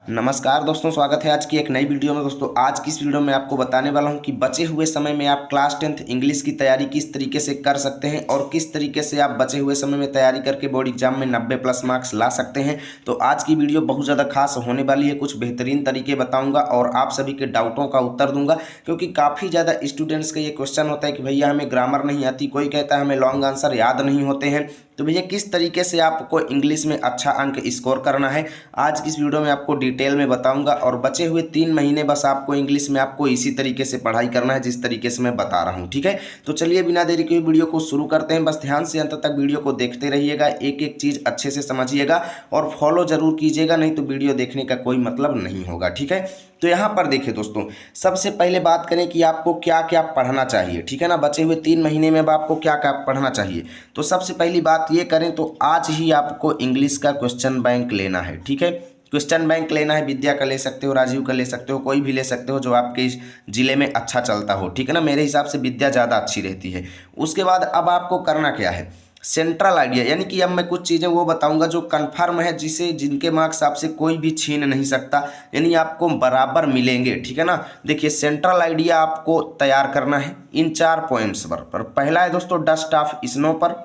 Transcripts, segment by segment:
नमस्कार दोस्तों, स्वागत है आज की एक नई वीडियो में। दोस्तों आज की इस वीडियो में आपको बताने वाला हूं कि बचे हुए समय में आप क्लास 10th इंग्लिश की तैयारी किस तरीके से कर सकते हैं और किस तरीके से आप बचे हुए समय में तैयारी करके बोर्ड एग्जाम में 90+ मार्क्स ला सकते हैं। तो आज की वीडियो बहुत ज़्यादा खास होने वाली है। कुछ बेहतरीन तरीके बताऊँगा और आप सभी के डाउटों का उत्तर दूंगा, क्योंकि काफ़ी ज़्यादा स्टूडेंट्स का ये क्वेश्चन होता है कि भैया हमें ग्रामर नहीं आती, कोई कहता है हमें लॉन्ग आंसर याद नहीं होते हैं। तो भैया किस तरीके से आपको इंग्लिश में अच्छा अंक स्कोर करना है, आज की इस वीडियो में आपको डिटेल में बताऊंगा। और बचे हुए 3 महीने बस आपको इंग्लिश में आपको इसी तरीके से पढ़ाई करना है जिस तरीके से मैं बता रहा हूं, ठीक है। तो चलिए बिना देरी के वीडियो को शुरू करते हैं। बस ध्यान से अंत तक वीडियो को देखते रहिएगा, एक एक चीज़ अच्छे से समझिएगा और फॉलो जरूर कीजिएगा, नहीं तो वीडियो देखने का कोई मतलब नहीं होगा, ठीक है। तो यहाँ पर देखिए दोस्तों, सबसे पहले बात करें कि आपको क्या क्या पढ़ना चाहिए, ठीक है ना। बचे हुए 3 महीने में अब आपको क्या क्या पढ़ना चाहिए, तो सबसे पहली बात ये करें तो आज ही आपको इंग्लिश का क्वेश्चन बैंक लेना है, ठीक है। क्वेश्चन बैंक लेना है, विद्या का ले सकते हो, राजीव का ले सकते हो, कोई भी ले सकते हो जो आपके इस जिले में अच्छा चलता हो, ठीक है ना। मेरे हिसाब से विद्या ज़्यादा अच्छी रहती है। उसके बाद अब आपको करना क्या है, सेंट्रल आइडिया, यानी कि अब मैं कुछ चीज़ें वो बताऊंगा जो कंफर्म है, जिसे जिनके मार्क्स आपसे कोई भी छीन नहीं सकता, यानी आपको बराबर मिलेंगे, ठीक है ना। देखिए सेंट्रल आइडिया आपको तैयार करना है इन 4 पॉइंट्स पर। पहला है दोस्तों डस्ट ऑफ स्नो पर,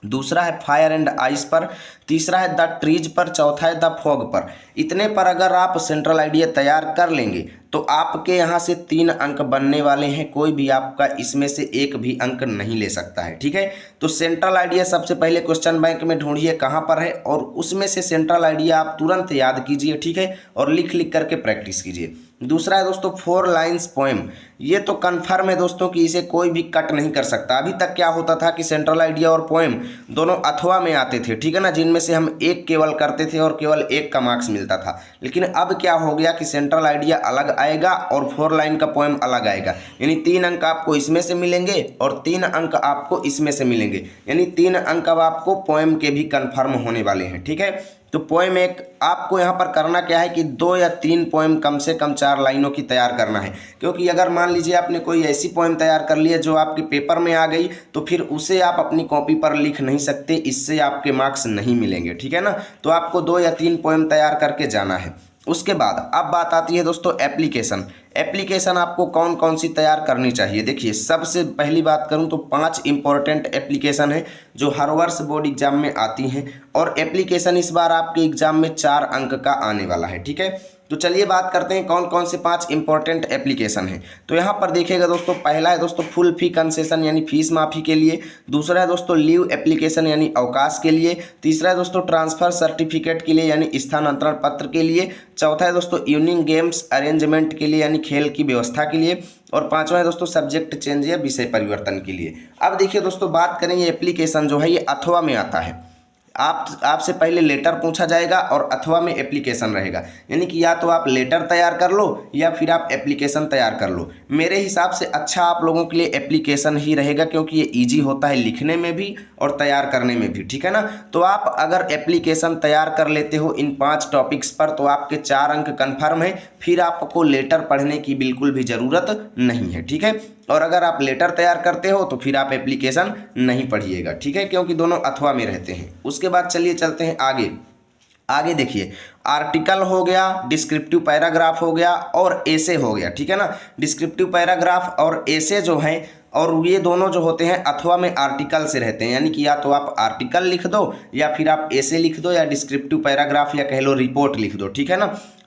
दूसरा है फायर एंड आइस पर, तीसरा है द ट्रीज पर, चौथा है द फॉग पर। इतने पर अगर आप सेंट्रल आइडिया तैयार कर लेंगे तो आपके यहाँ से 3 अंक बनने वाले हैं, कोई भी आपका इसमें से एक भी अंक नहीं ले सकता है, ठीक है। तो सेंट्रल आइडिया सबसे पहले क्वेश्चन बैंक में ढूंढिए कहाँ पर है, और उसमें से सेंट्रल आइडिया आप तुरंत याद कीजिए, ठीक है, और लिख लिख करके प्रैक्टिस कीजिए। दूसरा है दोस्तों 4 लाइन्स पोएम, ये तो कन्फर्म है दोस्तों कि इसे कोई भी कट नहीं कर सकता। अभी तक क्या होता था कि सेंट्रल आइडिया और पोएम दोनों अथवा में आते थे, ठीक है ना, जिनमें से हम एक केवल करते थे और केवल एक का मार्क्स मिलता था। लेकिन अब क्या हो गया कि सेंट्रल आइडिया अलग आएगा और 4 लाइन का पोएम अलग आएगा, यानी 3 अंक आपको इसमें से मिलेंगे और 3 अंक आपको इसमें से मिलेंगे, यानी 3 अंक अब आपको पोएम के भी कन्फर्म होने वाले हैं, ठीक है। तो पोएम एक आपको यहाँ पर करना क्या है कि 2 या 3 पोएम कम से कम 4 लाइनों की तैयार करना है, क्योंकि अगर मान लीजिए आपने कोई ऐसी पोएम तैयार कर ली है जो आपके पेपर में आ गई, तो फिर उसे आप अपनी कॉपी पर लिख नहीं सकते, इससे आपके मार्क्स नहीं मिलेंगे, ठीक है ना। तो आपको 2 या 3 पोएम तैयार करके जाना है। उसके बाद अब बात आती है दोस्तों एप्लीकेशन। एप्लीकेशन आपको कौन कौन सी तैयार करनी चाहिए। देखिए सबसे पहली बात करूं तो 5 इंपॉर्टेंट एप्लीकेशन है जो हर वर्ष बोर्ड एग्जाम में आती हैं, और एप्लीकेशन इस बार आपके एग्जाम में 4 अंक का आने वाला है, ठीक है। तो चलिए बात करते हैं कौन कौन से 5 इंपॉर्टेंट एप्लीकेशन हैं। तो यहाँ पर देखिएगा दोस्तों, पहला है दोस्तों फुल फी कंसेशन यानी फीस माफ़ी के लिए, दूसरा है दोस्तों लीव एप्लीकेशन यानी अवकाश के लिए, तीसरा है दोस्तों ट्रांसफर सर्टिफिकेट के लिए यानी स्थानांतरण पत्र के लिए, चौथा है दोस्तों इवनिंग गेम्स अरेंजमेंट के लिए यानी खेल की व्यवस्था के लिए, और 5वां है दोस्तों सब्जेक्ट चेंज या विषय परिवर्तन के लिए। अब देखिए दोस्तों बात करें, ये एप्लीकेशन जो है ये अथवा में आता है। आपसे पहले लेटर पूछा जाएगा और अथवा में एप्लीकेशन रहेगा, यानी कि या तो आप लेटर तैयार कर लो या फिर आप एप्लीकेशन तैयार कर लो। मेरे हिसाब से अच्छा आप लोगों के लिए एप्लीकेशन ही रहेगा, क्योंकि ये इजी होता है लिखने में भी और तैयार करने में भी, ठीक है ना। तो आप अगर एप्लीकेशन तैयार कर लेते हो इन 5 टॉपिक्स पर तो आपके 4 अंक कन्फर्म है, फिर आपको लेटर पढ़ने की बिल्कुल भी ज़रूरत नहीं है, ठीक है। और अगर आप लेटर तैयार करते हो तो फिर आप एप्लीकेशन नहीं पढ़िएगा, ठीक है, क्योंकि दोनों अथवा में रहते हैं। उसके बाद चलिए चलते हैं आगे। आगे देखिए आर्टिकल हो गया, डिस्क्रिप्टिव पैराग्राफ हो गया और एसे हो गया, ठीक है ना। डिस्क्रिप्टिव पैराग्राफ और एसे जो हैं, और ये दोनों जो होते हैं अथवा में आर्टिकल से रहते हैं, यानी कि या तो आप आर्टिकल लिख दो या फिर आप एसे लिख दो या डिस्क्रिप्टिव पैराग्राफ या कह लो रिपोर्ट लिख दो, ठीक है ना।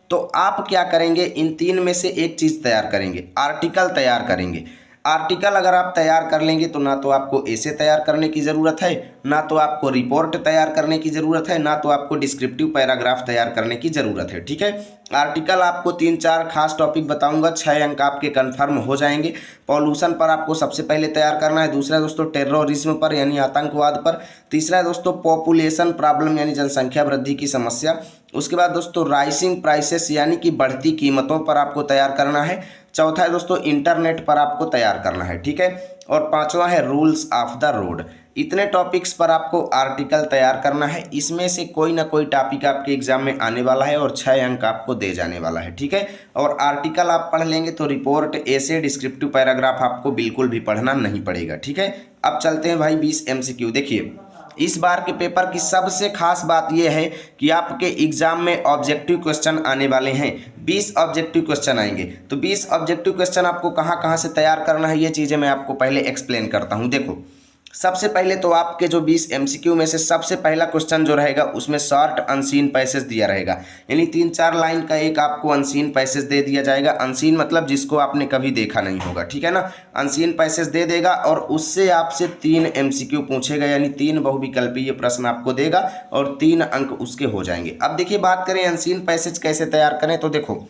तो आप क्या करेंगे, इन 3 में से एक चीज़ तैयार करेंगे, आर्टिकल तैयार करेंगे। आर्टिकल अगर आप तैयार कर लेंगे तो ना तो आपको एसे तैयार करने की ज़रूरत है, ना तो आपको रिपोर्ट तैयार करने की ज़रूरत है, ना तो आपको डिस्क्रिप्टिव पैराग्राफ तैयार करने की ज़रूरत है, ठीक है। आर्टिकल आपको 3-4 खास टॉपिक बताऊंगा, 6 अंक आपके कंफर्म हो जाएंगे। पॉल्यूशन पर आपको सबसे पहले तैयार करना है, दूसरा दोस्तों टेररिज्म पर यानी आतंकवाद पर, तीसरा है दोस्तों पॉपुलेशन प्रॉब्लम यानी जनसंख्या वृद्धि की समस्या, उसके बाद दोस्तों राइसिंग प्राइसेस यानी कि बढ़ती कीमतों पर आपको तैयार करना है, चौथा है दोस्तों इंटरनेट पर आपको तैयार करना है, ठीक है, और 5वां है रूल्स ऑफ द रोड। इतने टॉपिक्स पर आपको आर्टिकल तैयार करना है, इसमें से कोई ना कोई टॉपिक आपके एग्जाम में आने वाला है और 6 अंक आपको दे जाने वाला है, ठीक है। और आर्टिकल आप पढ़ लेंगे तो रिपोर्ट एसे डिस्क्रिप्टिव पैराग्राफ आपको बिल्कुल भी पढ़ना नहीं पड़ेगा, ठीक है। अब चलते हैं भाई 20 MCQ। देखिए इस बार के पेपर की सबसे खास बात यह है कि आपके एग्जाम में ऑब्जेक्टिव क्वेश्चन आने वाले हैं। 20 ऑब्जेक्टिव क्वेश्चन आएंगे। तो 20 ऑब्जेक्टिव क्वेश्चन आपको कहाँ कहाँ से तैयार करना है, ये चीज़ें मैं आपको पहले एक्सप्लेन करता हूँ। देखो, सबसे पहले तो आपके जो 20 एमसीक्यू में से सबसे पहला क्वेश्चन जो रहेगा उसमें शॉर्ट अनसीन पैसेज दिया रहेगा, यानी 3-4 लाइन का एक आपको अनसीन पैसेज दे दिया जाएगा। अनसीन मतलब जिसको आपने कभी देखा नहीं होगा, ठीक है ना। अनसीन पैसेज दे देगा और उससे आपसे 3 एमसीक्यू पूछेगा, यानी 3 बहुविकल्पीय प्रश्न आपको देगा और 3 अंक उसके हो जाएंगे। अब देखिए, बात करें अनसीन पैसेज कैसे तैयार करें, तो देखो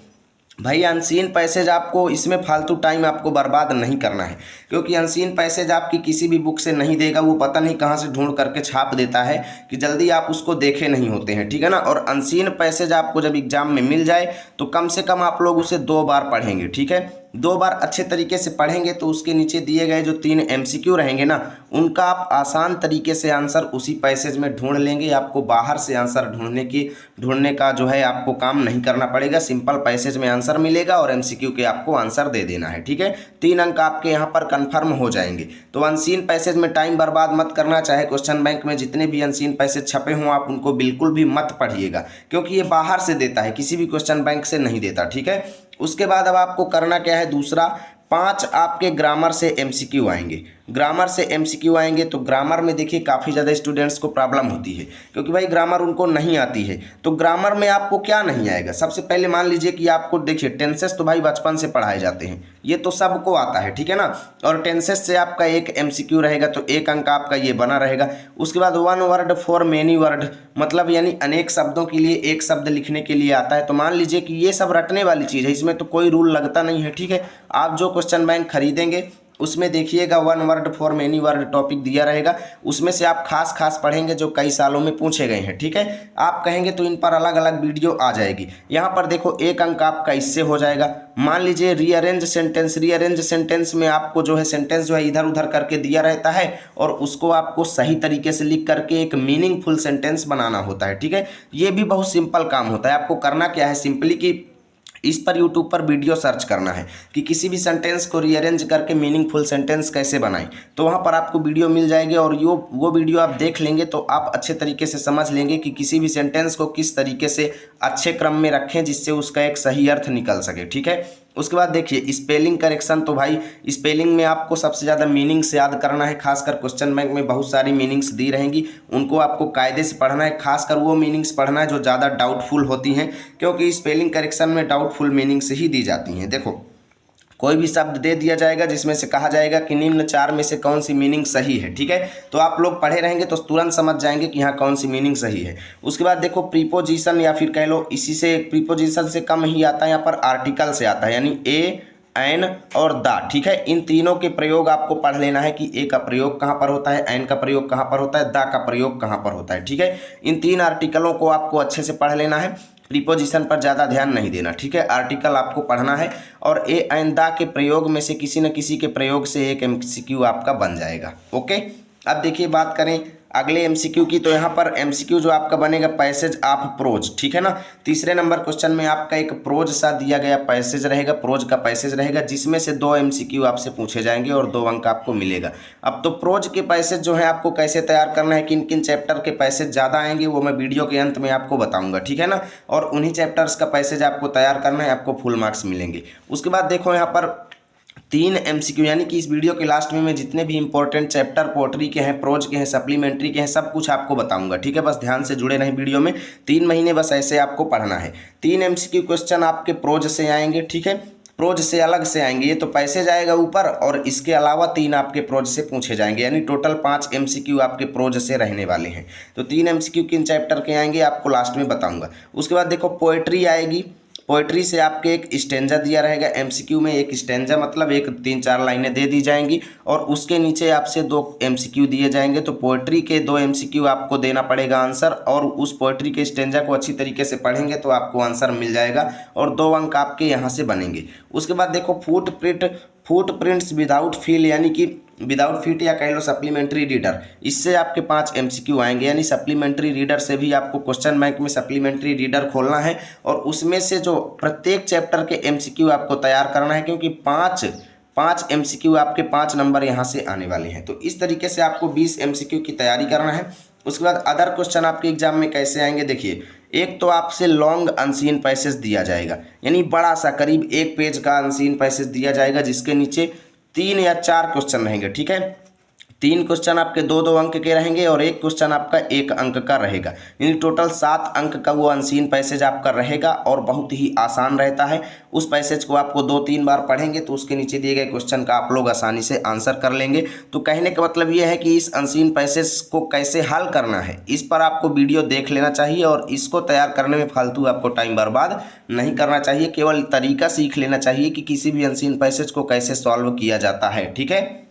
भाई, अनसीन पैसेज आपको इसमें फालतू टाइम आपको बर्बाद नहीं करना है, क्योंकि अनसीन पैसेज आपकी किसी भी बुक से नहीं देगा। वो पता नहीं कहाँ से ढूंढ करके छाप देता है कि जल्दी आप उसको देखे नहीं होते हैं, ठीक है ना। और अनसीन पैसेज आपको जब एग्जाम में मिल जाए तो कम से कम आप लोग उसे 2 बार पढ़ेंगे, ठीक है। 2 बार अच्छे तरीके से पढ़ेंगे तो उसके नीचे दिए गए जो 3 एमसीक्यू रहेंगे ना, उनका आप आसान तरीके से आंसर उसी पैसेज में ढूंढ लेंगे। आपको बाहर से आंसर ढूंढने का जो है आपको काम नहीं करना पड़ेगा। सिंपल पैसेज में आंसर मिलेगा और एमसीक्यू के आपको आंसर दे देना है, ठीक है। 3 अंक आपके यहाँ पर कन्फर्म हो जाएंगे। तो अनसीन पैसेज में टाइम बर्बाद मत करना। चाहे क्वेश्चन बैंक में जितने भी अनसीन पैसेज छपे हों, आप उनको बिल्कुल भी मत पढ़िएगा, क्योंकि ये बाहर से देता है, किसी भी क्वेश्चन बैंक से नहीं देता, ठीक है। उसके बाद अब आपको करना क्या है, दूसरा 5 आपके ग्रामर से एमसीक्यू आएंगे। ग्रामर से एमसीक्यू आएंगे तो ग्रामर में देखिए काफ़ी ज़्यादा स्टूडेंट्स को प्रॉब्लम होती है, क्योंकि भाई ग्रामर उनको नहीं आती है। तो ग्रामर में आपको क्या नहीं आएगा, सबसे पहले मान लीजिए कि आपको देखिए टेंसेस तो भाई बचपन से पढ़ाए जाते हैं, ये तो सबको आता है, ठीक है ना। और टेंसेस से आपका 1 एमसीक्यू रहेगा, तो 1 अंक आपका ये बना रहेगा। उसके बाद 1 वर्ड फॉर मेनी वर्ड, मतलब यानी अनेक शब्दों के लिए 1 शब्द लिखने के लिए आता है। तो मान लीजिए कि ये सब रटने वाली चीज़ है, इसमें तो कोई रूल लगता नहीं है, ठीक है। आप जो क्वेश्चन बैंक खरीदेंगे उसमें देखिएगा 1 word for many word topic दिया रहेगा, उसमें से आप खास पढ़ेंगे जो कई सालों में पूछे गए हैं, ठीक है। आप कहेंगे तो इन पर अलग अलग वीडियो आ जाएगी। यहाँ पर देखो 1 अंक आपका इससे हो जाएगा। मान लीजिए रीअरेंज सेंटेंस, रीअरेंज सेंटेंस में आपको जो है सेंटेंस जो है इधर उधर करके दिया रहता है और उसको आपको सही तरीके से लिख करके एक मीनिंगफुल सेंटेंस बनाना होता है, ठीक है। ये भी बहुत सिंपल काम होता है। आपको करना क्या है, सिंपली कि इस पर यूट्यूब पर वीडियो सर्च करना है कि किसी भी सेंटेंस को रीअरेंज करके मीनिंगफुल सेंटेंस कैसे बनाएं, तो वहाँ पर आपको वीडियो मिल जाएगी और वो वीडियो आप देख लेंगे तो आप अच्छे तरीके से समझ लेंगे कि किसी भी सेंटेंस को किस तरीके से अच्छे क्रम में रखें जिससे उसका एक सही अर्थ निकल सके, ठीक है। उसके बाद देखिए स्पेलिंग करेक्शन, तो भाई स्पेलिंग में आपको सबसे ज़्यादा मीनिंग्स याद करना है। खासकर क्वेश्चन बैंक में बहुत सारी मीनिंग्स दी रहेंगी, उनको आपको कायदे से पढ़ना है। खासकर वो मीनिंग्स पढ़ना है जो ज़्यादा डाउटफुल होती हैं, क्योंकि स्पेलिंग करेक्शन में डाउटफुल मीनिंग्स ही दी जाती हैं। देखो, कोई भी शब्द दे दिया जाएगा जिसमें से कहा जाएगा कि निम्न 4 में से कौन सी मीनिंग सही है, ठीक है। तो आप लोग पढ़े रहेंगे तो तुरंत समझ जाएंगे कि यहाँ कौन सी मीनिंग सही है। उसके बाद देखो प्रीपोजिशन, या फिर कह लो इसी से प्रीपोजिशन से कम ही आता है, यहाँ पर आर्टिकल से आता है, यानी ए, एन और द, ठीक है। इन तीनों के प्रयोग आपको पढ़ लेना है कि ए का प्रयोग कहाँ पर होता है, एन का प्रयोग कहाँ पर होता है, द का प्रयोग कहाँ पर होता है, ठीक है। इन 3 आर्टिकलों को आपको अच्छे से पढ़ लेना है। प्रीपोजिशन पर ज़्यादा ध्यान नहीं देना, ठीक है। आर्टिकल आपको पढ़ना है और ए एन द के प्रयोग में से किसी न किसी के प्रयोग से एक एमसीक्यू आपका बन जाएगा, ओके। अब देखिए बात करें अगले एमसीक्यू की, तो यहाँ पर एमसीक्यू जो आपका बनेगा पैसेज ऑफ प्रोज, ठीक है ना। तीसरे नंबर क्वेश्चन में आपका एक प्रोज सा दिया गया पैसेज रहेगा, प्रोज का पैसेज रहेगा, जिसमें से 2 एमसीक्यू आपसे पूछे जाएंगे और 2 अंक आपको मिलेगा। अब तो प्रोज के पैसेज जो है आपको कैसे तैयार करना है, किन किन चैप्टर के पैसेज ज़्यादा आएंगे वो मैं वीडियो के अंत में आपको बताऊँगा, ठीक है ना। और उन्हीं चैप्टर्स का पैसेज आपको तैयार करना है, आपको फुल मार्क्स मिलेंगे। उसके बाद देखो यहाँ पर 3 एमसीक्यू, यानी कि इस वीडियो के लास्ट में मैं जितने भी इंपॉर्टेंट चैप्टर पोएट्री के हैं, प्रोज के हैं, सप्लीमेंट्री के हैं, सब कुछ आपको बताऊंगा, ठीक है। बस ध्यान से जुड़े रहें वीडियो में। 3 महीने बस ऐसे आपको पढ़ना है। 3 एमसीक्यू क्वेश्चन आपके प्रोज से आएंगे, ठीक है। प्रोज से अलग से आएंगे, ये तो पैसेज आएगा ऊपर और इसके अलावा 3 आपके प्रोज से पूछे जाएंगे, यानी टोटल 5 एमसीक्यू आपके प्रोज से रहने वाले हैं। तो 3 एमसीक्यू किन चैप्टर के आएंगे आपको लास्ट में बताऊंगा। उसके बाद देखो पोएट्री आएगी। पोएट्री से आपके एक स्टेंजा दिया रहेगा, एमसीक्यू में एक स्टेंजा मतलब एक 3-4 लाइनें दे दी जाएंगी और उसके नीचे आपसे 2 एमसीक्यू दिए जाएंगे। तो पोएट्री के 2 एमसीक्यू आपको देना पड़ेगा आंसर, और उस पोएट्री के स्टेंजा को अच्छी तरीके से पढ़ेंगे तो आपको आंसर मिल जाएगा और 2 अंक आपके यहाँ से बनेंगे। उसके बाद देखो फुटप्रिंट्स विदाउट फील, यानी कि विदाउट फीट या कह लो सप्लीमेंट्री रीडर, इससे आपके 5 एमसीक्यू आएंगे। यानी सप्लीमेंट्री रीडर से भी आपको क्वेश्चन बैंक में सप्लीमेंट्री रीडर खोलना है और उसमें से जो प्रत्येक चैप्टर के एमसीक्यू आपको तैयार करना है, क्योंकि 5 एमसीक्यू आपके 5 नंबर यहाँ से आने वाले हैं। तो इस तरीके से आपको 20 एमसीक्यू की तैयारी करना है। उसके बाद अदर क्वेश्चन आपके एग्जाम में कैसे आएंगे, देखिए एक तो आपसे लॉन्ग अनसीन पैसेज दिया जाएगा, यानी बड़ा सा करीब 1 पेज का अनसीन पैसेज दिया जाएगा, जिसके नीचे 3 या 4 क्वेश्चन रहेंगे। ठीक है, 3 क्वेश्चन आपके 2-2 अंक के रहेंगे और 1 क्वेश्चन आपका 1 अंक का रहेगा, यानी टोटल 7 अंक का वो अनसीन पैसेज आपका रहेगा और बहुत ही आसान रहता है। उस पैसेज को आपको 2-3 बार पढ़ेंगे तो उसके नीचे दिए गए क्वेश्चन का आप लोग आसानी से आंसर कर लेंगे। तो कहने का मतलब ये है कि इस अनसीन पैसेज को कैसे हल करना है, इस पर आपको वीडियो देख लेना चाहिए और इसको तैयार करने में फालतू आपको टाइम बर्बाद नहीं करना चाहिए, केवल तरीका सीख लेना चाहिए कि किसी भी अनसीन पैसेज को कैसे सॉल्व किया जाता है। ठीक है,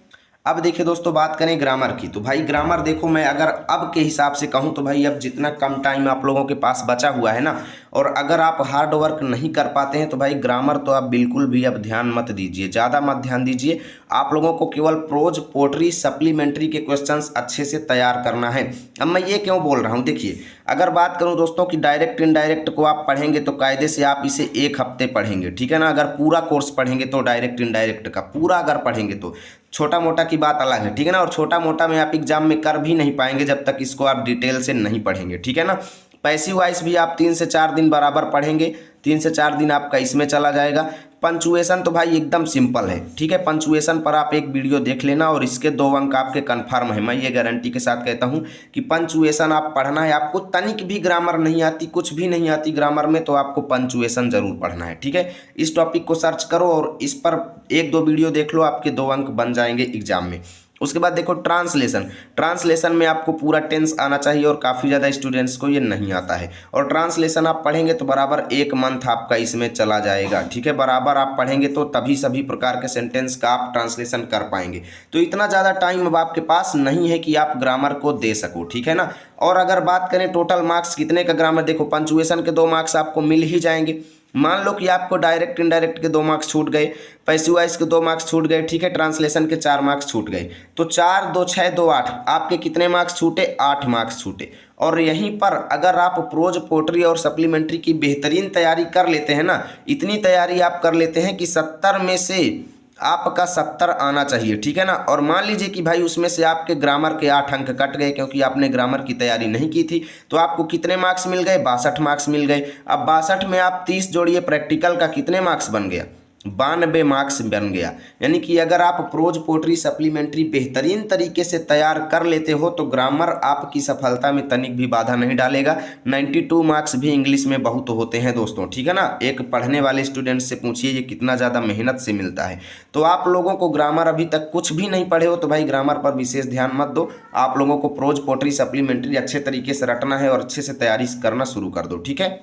अब देखिए दोस्तों, बात करें ग्रामर की, तो भाई ग्रामर देखो, मैं अगर अब के हिसाब से कहूँ तो भाई अब जितना कम टाइम आप लोगों के पास बचा हुआ है ना, और अगर आप हार्ड वर्क नहीं कर पाते हैं तो भाई ग्रामर तो आप बिल्कुल भी अब ध्यान मत दीजिए, ज़्यादा मत ध्यान दीजिए। आप लोगों को केवल प्रोज, पोट्री, सप्लीमेंट्री के क्वेश्चंस अच्छे से तैयार करना है। अब मैं ये क्यों बोल रहा हूँ, देखिए अगर बात करूँ दोस्तों कि डायरेक्ट इनडायरेक्ट को आप पढ़ेंगे तो कायदे से आप इसे 1 हफ्ते पढ़ेंगे। ठीक है ना, अगर पूरा कोर्स पढ़ेंगे तो डायरेक्ट इनडायरेक्ट का पूरा अगर पढ़ेंगे तो, छोटा मोटा की बात अलग है। ठीक है ना, और छोटा मोटा में आप एग्जाम में कर भी नहीं पाएंगे जब तक इसको आप डिटेल से नहीं पढ़ेंगे। ठीक है ना, पैसिव वाइज भी आप 3 से 4 दिन बराबर पढ़ेंगे, 3 से 4 दिन आपका इसमें चला जाएगा। पंचुएशन तो भाई एकदम सिंपल है। ठीक है, पंचुएशन पर आप एक वीडियो देख लेना और इसके 2 अंक आपके कन्फर्म है। मैं ये गारंटी के साथ कहता हूँ कि पंचुएशन आप पढ़ना है। आपको तनिक भी ग्रामर नहीं आती, कुछ भी नहीं आती ग्रामर में, तो आपको पंचुएशन जरूर पढ़ना है। ठीक है, इस टॉपिक को सर्च करो और इस पर 1-2 वीडियो देख लो, आपके 2 अंक बन जाएंगे एग्जाम में। उसके बाद देखो ट्रांसलेशन में आपको पूरा टेंस आना चाहिए और काफ़ी ज़्यादा स्टूडेंट्स को ये नहीं आता है। और ट्रांसलेशन आप पढ़ेंगे तो बराबर 1 मंथ आपका इसमें चला जाएगा। ठीक है, बराबर आप पढ़ेंगे तो तभी सभी प्रकार के सेंटेंस का आप ट्रांसलेशन कर पाएंगे। तो इतना ज़्यादा टाइम अब आपके पास नहीं है कि आप ग्रामर को दे सको। ठीक है ना, और अगर बात करें टोटल मार्क्स कितने का ग्रामर, देखो पंचुएशन के 2 मार्क्स आपको मिल ही जाएंगे। मान लो कि आपको डायरेक्ट इनडायरेक्ट के 2 मार्क्स छूट गए, पैसिव वॉइस के 2 मार्क्स छूट गए। ठीक है, ट्रांसलेशन के 4 मार्क्स छूट गए, तो 4, 2, 6, 2, 8 आपके कितने मार्क्स छूटे, 8 मार्क्स छूटे। और यहीं पर अगर आप प्रोज, पोट्री और सप्लीमेंट्री की बेहतरीन तैयारी कर लेते हैं ना, इतनी तैयारी आप कर लेते हैं कि 70 में से आपका 70 आना चाहिए। ठीक है ना, और मान लीजिए कि भाई उसमें से आपके ग्रामर के 8 अंक कट गए क्योंकि आपने ग्रामर की तैयारी नहीं की थी, तो आपको कितने मार्क्स मिल गए, 62 मार्क्स मिल गए। अब 62 में आप 30 जोड़िए, प्रैक्टिकल का कितने मार्क्स बन गया, 92 मार्क्स बन गया। यानी कि अगर आप प्रोज, पोट्री, सप्लीमेंट्री बेहतरीन तरीके से तैयार कर लेते हो तो ग्रामर आपकी सफलता में तनिक भी बाधा नहीं डालेगा। 92 मार्क्स भी इंग्लिश में बहुत होते हैं दोस्तों। ठीक है ना, एक पढ़ने वाले स्टूडेंट से पूछिए ये कितना ज़्यादा मेहनत से मिलता है। तो आप लोगों को ग्रामर अभी तक कुछ भी नहीं पढ़े हो तो भाई ग्रामर पर विशेष ध्यान मत दो। आप लोगों को प्रोज, पोट्री, सप्लीमेंट्री अच्छे तरीके से रटना है और अच्छे से तैयारी करना शुरू कर दो। ठीक है,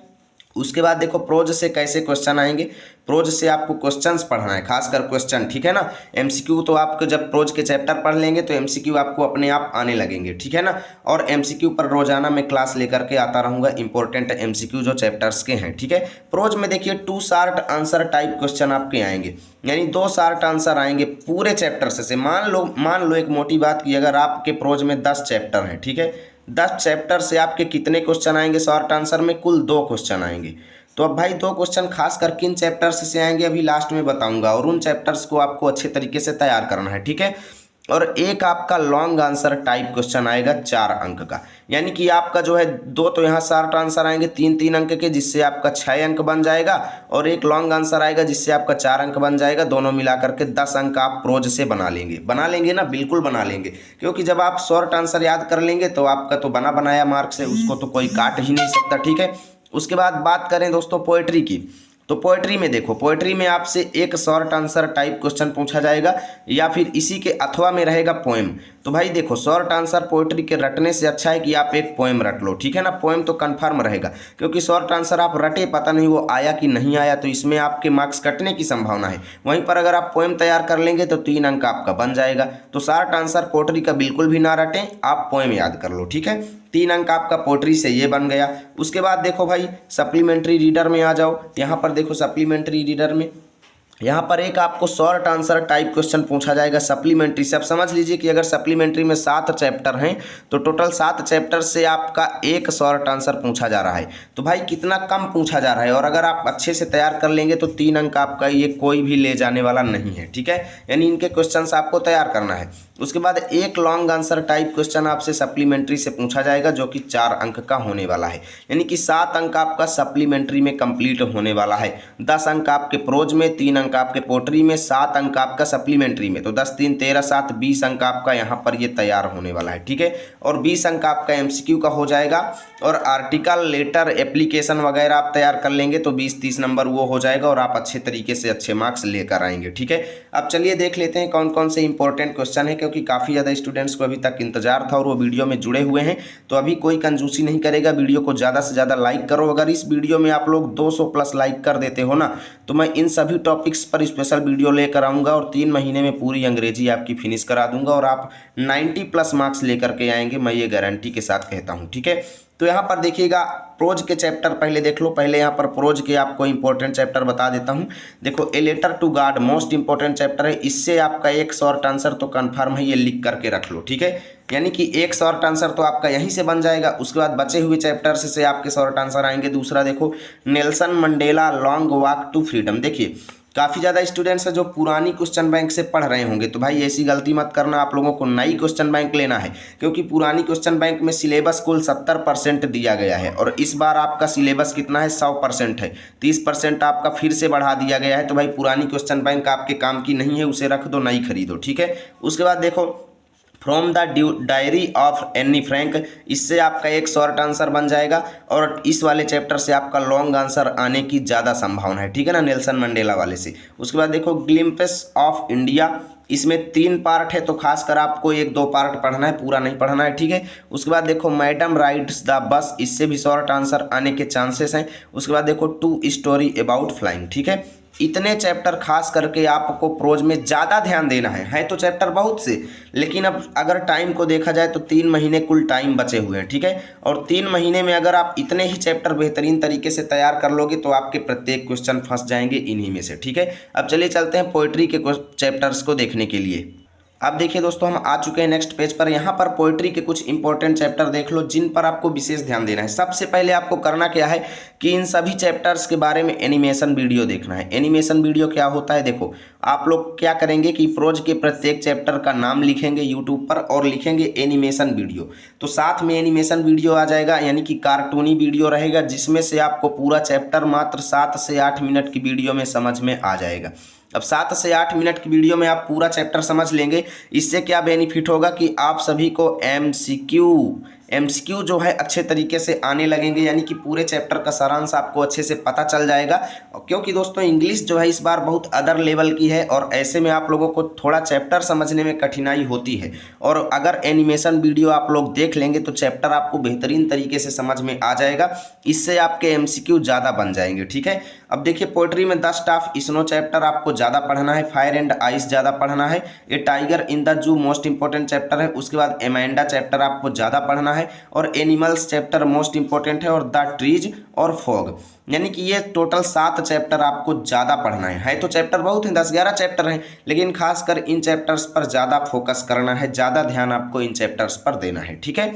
उसके बाद देखो प्रोज से कैसे क्वेश्चन आएंगे। प्रोज से आपको क्वेश्चंस पढ़ना है, खासकर क्वेश्चन। ठीक है ना, एमसीक्यू तो आपको जब प्रोज के चैप्टर पढ़ लेंगे तो एमसीक्यू आपको अपने आप आने लगेंगे। ठीक है ना, और एमसीक्यू पर रोजाना मैं क्लास लेकर के आता रहूँगा, इंपॉर्टेंट एमसीक्यू जो चैप्टर्स के हैं। ठीक है, प्रोज में देखिए 2 शार्ट आंसर टाइप क्वेश्चन आपके आएंगे, यानी 2 शार्ट आंसर आएंगे पूरे चैप्टर से। मान लो एक मोटी बात कि अगर आपके प्रोज में 10 चैप्टर हैं, ठीक है, 10 चैप्टर से आपके कितने क्वेश्चन आएंगे शॉर्ट आंसर में, कुल 2 क्वेश्चन आएंगे। तो अब भाई 2 क्वेश्चन खास कर किन चैप्टर्स से आएंगे अभी लास्ट में बताऊंगा, और उन चैप्टर्स को आपको अच्छे तरीके से तैयार करना है। ठीक है, और एक आपका लॉन्ग आंसर टाइप क्वेश्चन आएगा 4 अंक का, यानी कि आपका जो है 2 तो यहाँ शॉर्ट आंसर आएंगे 3-3 अंक के, जिससे आपका 6 अंक बन जाएगा, और एक लॉन्ग आंसर आएगा जिससे आपका 4 अंक बन जाएगा। दोनों मिलाकर के 10 अंक आप प्रोज से बना लेंगे ना, बिल्कुल बना लेंगे, क्योंकि जब आप शॉर्ट आंसर याद कर लेंगे तो आपका तो बना बनाया मार्क्स है, उसको तो कोई काट ही नहीं सकता। ठीक है, उसके बाद बात करें दोस्तों पोएट्री की, तो पोएट्री में देखो, पोएट्री में आपसे एक शॉर्ट आंसर टाइप क्वेश्चन पूछा जाएगा या फिर इसी के अथवा में रहेगा पोएम। तो भाई देखो, शॉर्ट आंसर पोएट्री के रटने से अच्छा है कि आप एक पोएम रट लो। ठीक है ना, पोएम तो कंफर्म रहेगा, क्योंकि शॉर्ट आंसर आप रटे, पता नहीं वो आया कि नहीं आया, तो इसमें आपके मार्क्स कटने की संभावना है। वहीं पर अगर आप पोएम तैयार कर लेंगे तो 3 अंक आपका बन जाएगा। तो शॉर्ट आंसर पोएट्री का बिल्कुल भी ना रटें, आप पोएम याद कर लो। ठीक है, 3 अंक आपका पोएट्री से ये बन गया। उसके बाद देखो भाई सप्लीमेंट्री रीडर में आ जाओ। यहाँ पर देखो सप्लीमेंट्री रीडर में यहाँ पर एक आपको शॉर्ट आंसर टाइप क्वेश्चन पूछा जाएगा सप्लीमेंट्री से। अब समझ लीजिए कि अगर सप्लीमेंट्री में 7 चैप्टर हैं तो टोटल 7 चैप्टर से आपका एक शॉर्ट आंसर पूछा जा रहा है। तो भाई कितना कम पूछा जा रहा है, और अगर आप अच्छे से तैयार कर लेंगे तो 3 अंक आपका ये कोई भी ले जाने वाला नहीं है, ठीक है। यानी इनके क्वेश्चन आपको तैयार करना है। उसके बाद एक लॉन्ग आंसर टाइप क्वेश्चन आपसे सप्लीमेंट्री से पूछा जाएगा जो कि 4 अंक का होने वाला है। यानी कि 7 अंक आपका सप्लीमेंट्री में कंप्लीट होने वाला है। 10 अंक आपके प्रोज में, 3 अंक आपके पोट्री में, 7 अंक आपका सप्लीमेंट्री में। तो 10 3 13 7 20 अंक आपका यहाँ पर ये तैयार होने वाला है, ठीक है। और 20 अंक आपका एमसीक्यू का हो जाएगा, और आर्टिकल, लेटर, एप्लीकेशन वगैरह आप तैयार कर लेंगे तो 20-30 नंबर वो हो जाएगा और आप अच्छे तरीके से अच्छे मार्क्स लेकर आएंगे, ठीक है। अब चलिए देख लेते हैं कौन कौन से इंपॉर्टेंट क्वेश्चन है, क्योंकि काफ़ी ज़्यादा स्टूडेंट्स को अभी तक इंतजार था और वो वीडियो में जुड़े हुए हैं। तो अभी कोई कंजूसी नहीं करेगा, वीडियो को ज़्यादा से ज़्यादा लाइक करो। अगर इस वीडियो में आप लोग 200 प्लस लाइक कर देते हो ना, तो मैं इन सभी टॉपिक्स पर स्पेशल वीडियो लेकर आऊँगा और 3 महीने में पूरी अंग्रेजी आपकी फिनिश करा दूंगा और आप 90 प्लस मार्क्स लेकर के आएंगे, मैं ये गारंटी के साथ कहता हूँ, ठीक है। तो यहाँ पर देखिएगा प्रोज के चैप्टर पहले देख लो। पहले यहाँ पर प्रोज के आपको इंपॉर्टेंट चैप्टर बता देता हूँ। देखो, a letter to God most important chapter है। इससे आपका एक शॉर्ट आंसर तो कंफर्म है, ये लिख करके रख लो, ठीक है। यानी कि एक शॉर्ट आंसर तो आपका यहीं से बन जाएगा। उसके बाद बचे हुए चैप्टर से आपके शॉर्ट आंसर आएंगे। दूसरा देखो, Nelson Mandela long walk to freedom. देखिए काफ़ी ज़्यादा स्टूडेंट्स है जो पुरानी क्वेश्चन बैंक से पढ़ रहे होंगे, तो भाई ऐसी गलती मत करना, आप लोगों को नई क्वेश्चन बैंक लेना है, क्योंकि पुरानी क्वेश्चन बैंक में सिलेबस कुल 70% दिया गया है और इस बार आपका सिलेबस कितना है, 100% है। 30% आपका फिर से बढ़ा दिया गया है। तो भाई पुरानी क्वेश्चन बैंक आपके काम की नहीं है, उसे रख दो, नई खरीदो, ठीक है। उसके बाद देखो, from the diary of Anne Frank, इससे आपका एक शॉर्ट आंसर बन जाएगा और इस वाले चैप्टर से आपका लॉन्ग आंसर आने की ज़्यादा संभावना है, ठीक है ना, नेल्सन मंडेला वाले से। उसके बाद देखो, ग्लिम्पस ऑफ इंडिया, इसमें 3 पार्ट है तो खासकर आपको 1-2 पार्ट पढ़ना है, पूरा नहीं पढ़ना है, ठीक है। उसके बाद देखो, मैडम राइड्स द बस, इससे भी शॉर्ट आंसर आने के चांसेस हैं। उसके बाद देखो, 2 स्टोरी अबाउट फ्लाइंग, ठीक है। इतने चैप्टर खास करके आपको प्रोज में ज़्यादा ध्यान देना है तो चैप्टर बहुत से, लेकिन अब अगर टाइम को देखा जाए तो 3 महीने कुल टाइम बचे हुए हैं, ठीक है। और 3 महीने में अगर आप इतने ही चैप्टर बेहतरीन तरीके से तैयार कर लोगे तो आपके प्रत्येक क्वेश्चन फंस जाएंगे इन्हीं में से, ठीक है। अब चलिए चलते हैं पोइट्री के चैप्टर्स को देखने के लिए। अब देखिए दोस्तों, हम आ चुके हैं नेक्स्ट पेज पर। यहाँ पर पोइट्री के कुछ इंपॉर्टेंट चैप्टर देख लो जिन पर आपको विशेष ध्यान देना है। सबसे पहले आपको करना क्या है कि इन सभी चैप्टर्स के बारे में एनिमेशन वीडियो देखना है। एनिमेशन वीडियो क्या होता है, देखो आप लोग क्या करेंगे कि प्रोज के प्रत्येक चैप्टर का नाम लिखेंगे यूट्यूब पर और लिखेंगे एनिमेशन वीडियो, तो साथ में एनिमेशन वीडियो आ जाएगा, यानी कि कार्टूनी वीडियो रहेगा जिसमें से आपको पूरा चैप्टर मात्र 7 से 8 मिनट की वीडियो में समझ में आ जाएगा। अब 7 से 8 मिनट की वीडियो में आप पूरा चैप्टर समझ लेंगे। इससे क्या बेनिफिट होगा कि आप सभी को एमसीक्यू जो है अच्छे तरीके से आने लगेंगे, यानी कि पूरे चैप्टर का सारांश आपको अच्छे से पता चल जाएगा। क्योंकि दोस्तों इंग्लिश जो है इस बार बहुत अदर लेवल की है और ऐसे में आप लोगों को थोड़ा चैप्टर समझने में कठिनाई होती है, और अगर एनिमेशन वीडियो आप लोग देख लेंगे तो चैप्टर आपको बेहतरीन तरीके से समझ में आ जाएगा। इससे आपके एमसीक्यू ज़्यादा बन जाएंगे, ठीक है। अब देखिए, पोएट्री में 10 स्टाफ स्नो चैप्टर आपको ज़्यादा पढ़ना है, फायर एंड आइस ज़्यादा पढ़ना है, a tiger in the zoo most important chapter है। उसके बाद एमेंडा चैप्टर आपको ज़्यादा पढ़ना है और एनिमल्स चैप्टर मोस्ट इंपॉर्टेंट है, और द ट्रीज और फॉग, यानी कि ये टोटल 7 चैप्टर आपको ज़्यादा पढ़ना है। तो चैप्टर बहुत हैं, 10-11 चैप्टर हैं, लेकिन खासकर इन चैप्टर्स पर ज़्यादा फोकस करना है, ज़्यादा ध्यान आपको इन चैप्टर्स पर देना है, ठीक है।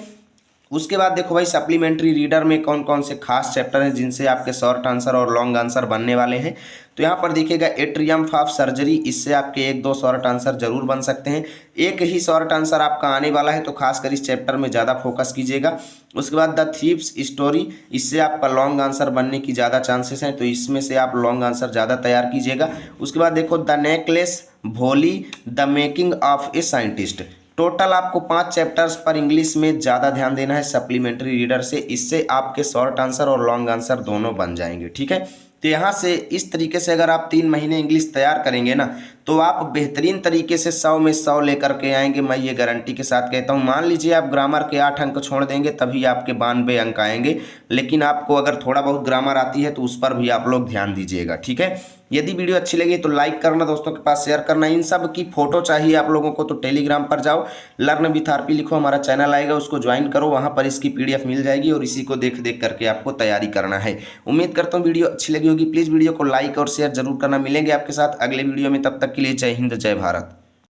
उसके बाद देखो भाई, सप्लीमेंट्री रीडर में कौन कौन से खास चैप्टर हैं जिनसे आपके शॉर्ट आंसर और लॉन्ग आंसर बनने वाले हैं। तो यहाँ पर देखिएगा, ए ट्रियम्फ ऑफ सर्जरी, इससे आपके 1-2 शॉर्ट आंसर जरूर बन सकते हैं। एक ही शॉर्ट आंसर आपका आने वाला है, तो खासकर इस चैप्टर में ज़्यादा फोकस कीजिएगा। उसके बाद द थीव्स स्टोरी, इससे आपका लॉन्ग आंसर बनने की ज़्यादा चांसेस हैं, तो इसमें से आप लॉन्ग आंसर ज़्यादा तैयार कीजिएगा। उसके बाद देखो, द नेकलेस भोली, the making of a scientist. Total आपको 5 चैप्टर्स पर इंग्लिश में ज़्यादा ध्यान देना है सप्लीमेंट्री रीडर से, इससे आपके शॉर्ट आंसर और लॉन्ग आंसर दोनों बन जाएंगे, ठीक है। तो यहाँ से इस तरीके से अगर आप 3 महीने इंग्लिश तैयार करेंगे ना, तो आप बेहतरीन तरीके से 100 में 100 लेकर के आएंगे, मैं ये गारंटी के साथ कहता हूँ। मान लीजिए आप ग्रामर के 8 अंक छोड़ देंगे तभी आपके 92 अंक आएंगे, लेकिन आपको अगर थोड़ा बहुत ग्रामर आती है तो उस पर भी आप लोग ध्यान दीजिएगा, ठीक है। यदि वीडियो अच्छी लगी तो लाइक करना, दोस्तों के पास शेयर करना। इन सब की फोटो चाहिए आप लोगों को तो टेलीग्राम पर जाओ, लर्न विथ आरपी लिखो, हमारा चैनल आएगा, उसको ज्वाइन करो, वहां पर इसकी पीडीएफ मिल जाएगी और इसी को देख देख करके आपको तैयारी करना है। उम्मीद करता हूँ वीडियो अच्छी लगी होगी। प्लीज़ वीडियो को लाइक और शेयर जरूर करना। मिलेंगे आपके साथ अगले वीडियो में, तब तक के लिए जय हिंद जय भारत।